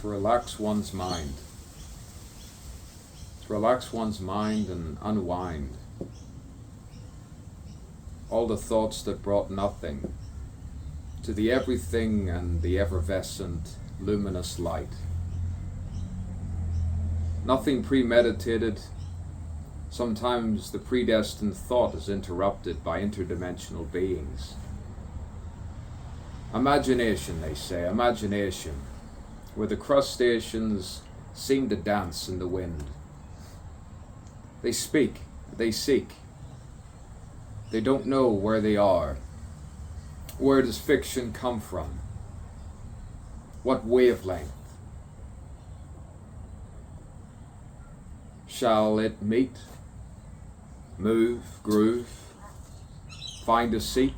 to relax one's mind. To relax one's mind and unwind all the thoughts that brought nothing to the everything and the effervescent, luminous light. Nothing premeditated. Sometimes the predestined thought is interrupted by interdimensional beings. Imagination, they say, imagination, where the crustaceans seem to dance in the wind. They speak, they seek. They don't know where they are. Where does fiction come from? What wavelength? Shall it meet, move, groove, find a seat?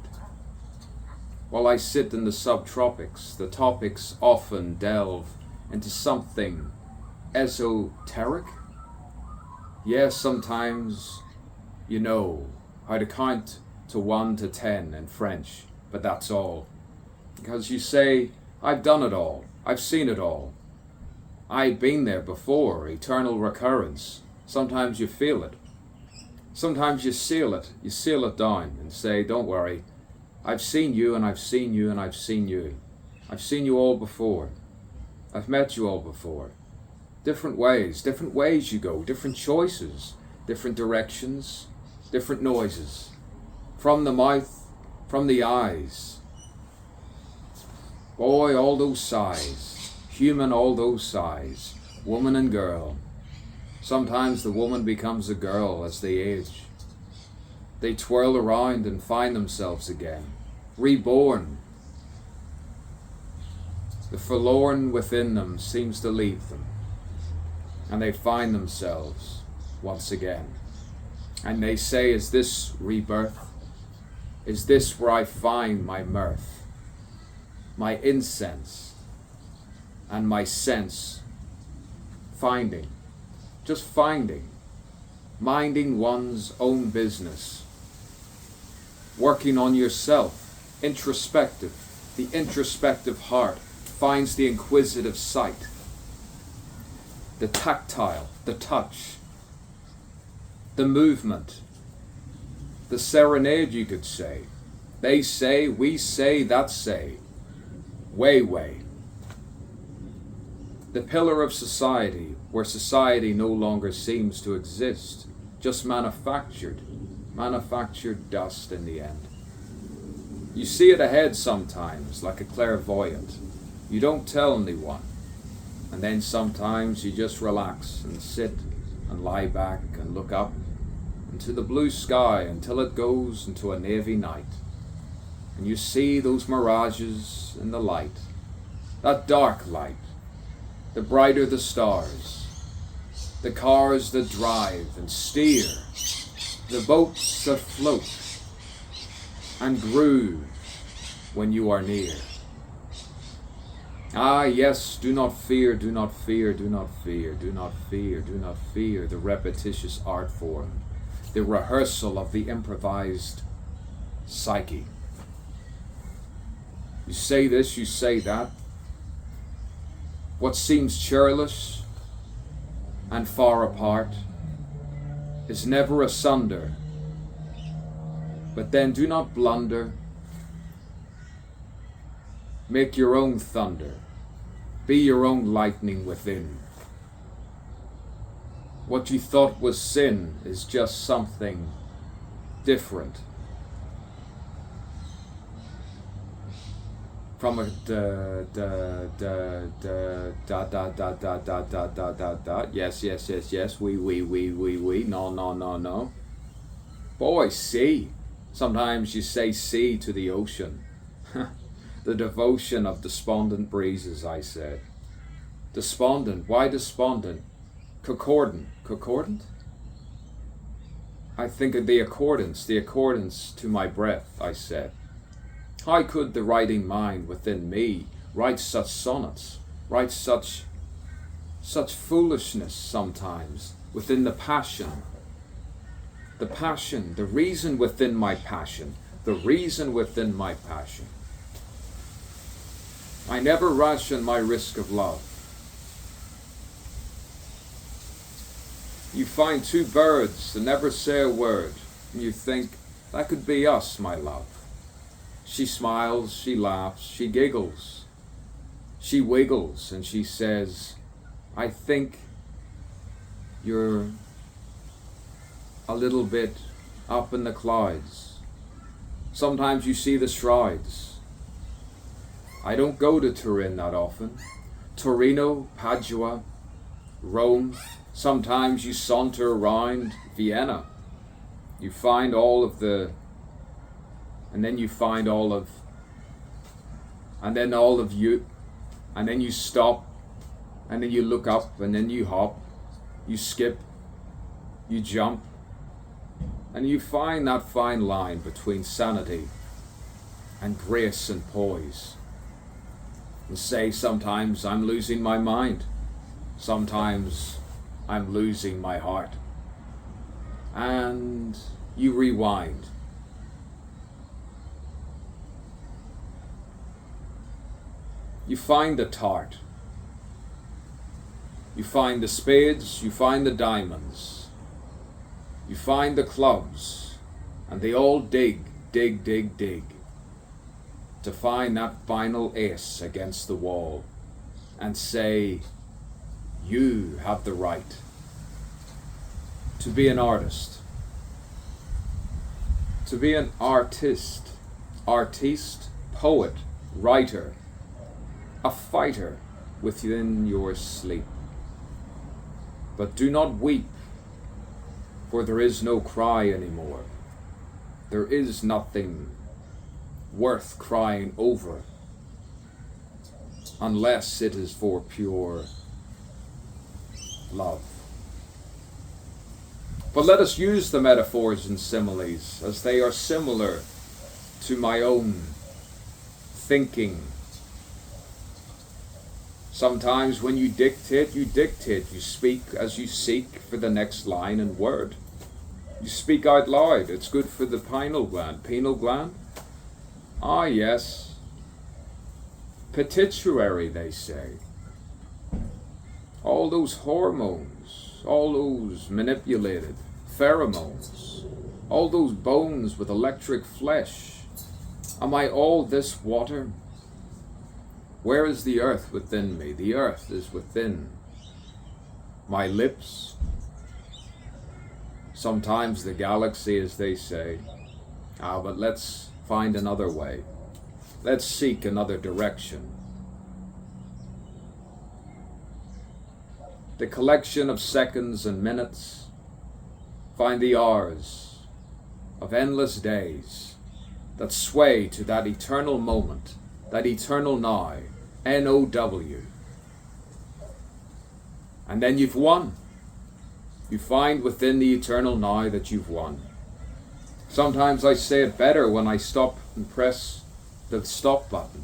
While I sit in the subtropics, the topics often delve into something esoteric. Yes, sometimes you know how to count to 1 to 10 in French, but that's all. Because you say, I've done it all, I've seen it all. I've been there before, eternal recurrence. Sometimes you feel it. Sometimes you seal it down and say, don't worry, I've seen you and I've seen you and I've seen you. I've seen you all before. I've met you all before. Different ways you go, different choices, different directions, different noises. From the mouth, from the eyes. Boy, all those sighs. Human, all those sighs. Woman and girl. Sometimes the woman becomes a girl as they age. They twirl around and find themselves again, reborn. The forlorn within them seems to leave them, and they find themselves once again. And they say, is this rebirth? Is this where I find my mirth, my incense, and my sense? Finding, just finding, minding one's own business, working on yourself, introspective. The introspective heart finds the inquisitive sight, the tactile, the touch, the movement, the serenade, you could say. They say, we say, that say. Way. The pillar of society, where society no longer seems to exist, just manufactured dust in the end. You see it ahead sometimes, like a clairvoyant. You don't tell anyone. And then sometimes you just relax and sit and lie back and look up into the blue sky until it goes into a navy night. And you see those mirages in the light, that dark light. The brighter the stars, the cars that drive and steer, the boats that float and groove when you are near. Ah, yes, do not fear, do not fear, do not fear, do not fear, do not fear the repetitious art form, the rehearsal of the improvised psyche. You say this, you say that. What seems churlish and far apart is never asunder. But then do not blunder. Make your own thunder. Be your own lightning within. What you thought was sin is just something different. From a yes, we, no. Boy, sea. Sometimes you say sea to the ocean. The devotion of despondent breezes, I said. Despondent, why despondent? Concordant? I think of the accordance to my breath, I said. How could the writing mind within me write such sonnets, write such foolishness sometimes within the passion, the reason within my passion, the reason within my passion. I never ration my risk of love. You find two birds that never say a word, and you think, that could be us, my love. She smiles, she laughs, she giggles, she wiggles, and she says, I think you're a little bit up in the clouds. Sometimes you see the shrouds. I don't go to Turin that often. Torino, Padua, Rome. Sometimes you saunter around Vienna. You find all of the, and then you find all of, and then all of you, and then you stop, and then you look up, and then you hop, you skip, you jump, and you find that fine line between sanity and grace and poise. And say, sometimes I'm losing my mind, sometimes I'm losing my heart. And you rewind. You find the tart. You find the spades, you find the diamonds. You find the clubs, and they all dig, dig, dig, dig, to find that final ace against the wall and say, you have the right to be an artist, to be an artiste, poet, writer, a fighter within your sleep. But do not weep, for there is no cry anymore. There is nothing worth crying over, unless it is for pure love. But let us use the metaphors and similes, as they are similar to my own thinking. Sometimes when you dictate, you speak as you seek for the next line and word. You speak out loud. It's good for the pineal gland. Pineal gland? Ah, yes. Pituitary, they say. All those hormones, all those manipulated pheromones, all those bones with electric flesh. Am I all this water? Where is the earth within me? The earth is within my lips. Sometimes the galaxy, as they say. But let's find another way. Let's seek another direction. The collection of seconds and minutes, find the hours of endless days that sway to that eternal moment, that eternal now, N-O-W. And then you've won. You find within the eternal now that you've won. Sometimes I say it better when I stop and press the stop button.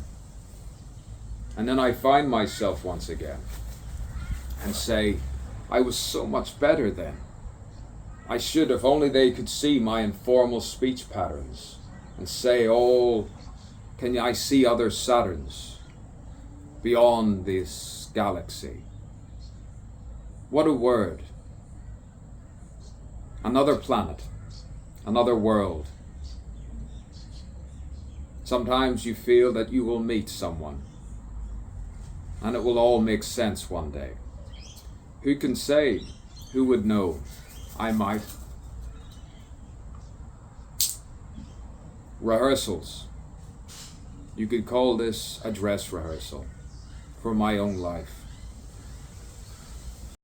And then I find myself once again and say, I was so much better then. I should, if only they could see my informal speech patterns and say, oh, can I see other Saturns beyond this galaxy? What a word. Another planet, another world. Sometimes you feel that you will meet someone and it will all make sense one day. Who can say? Who would know? I might. Rehearsals. You could call this a dress rehearsal for my own life.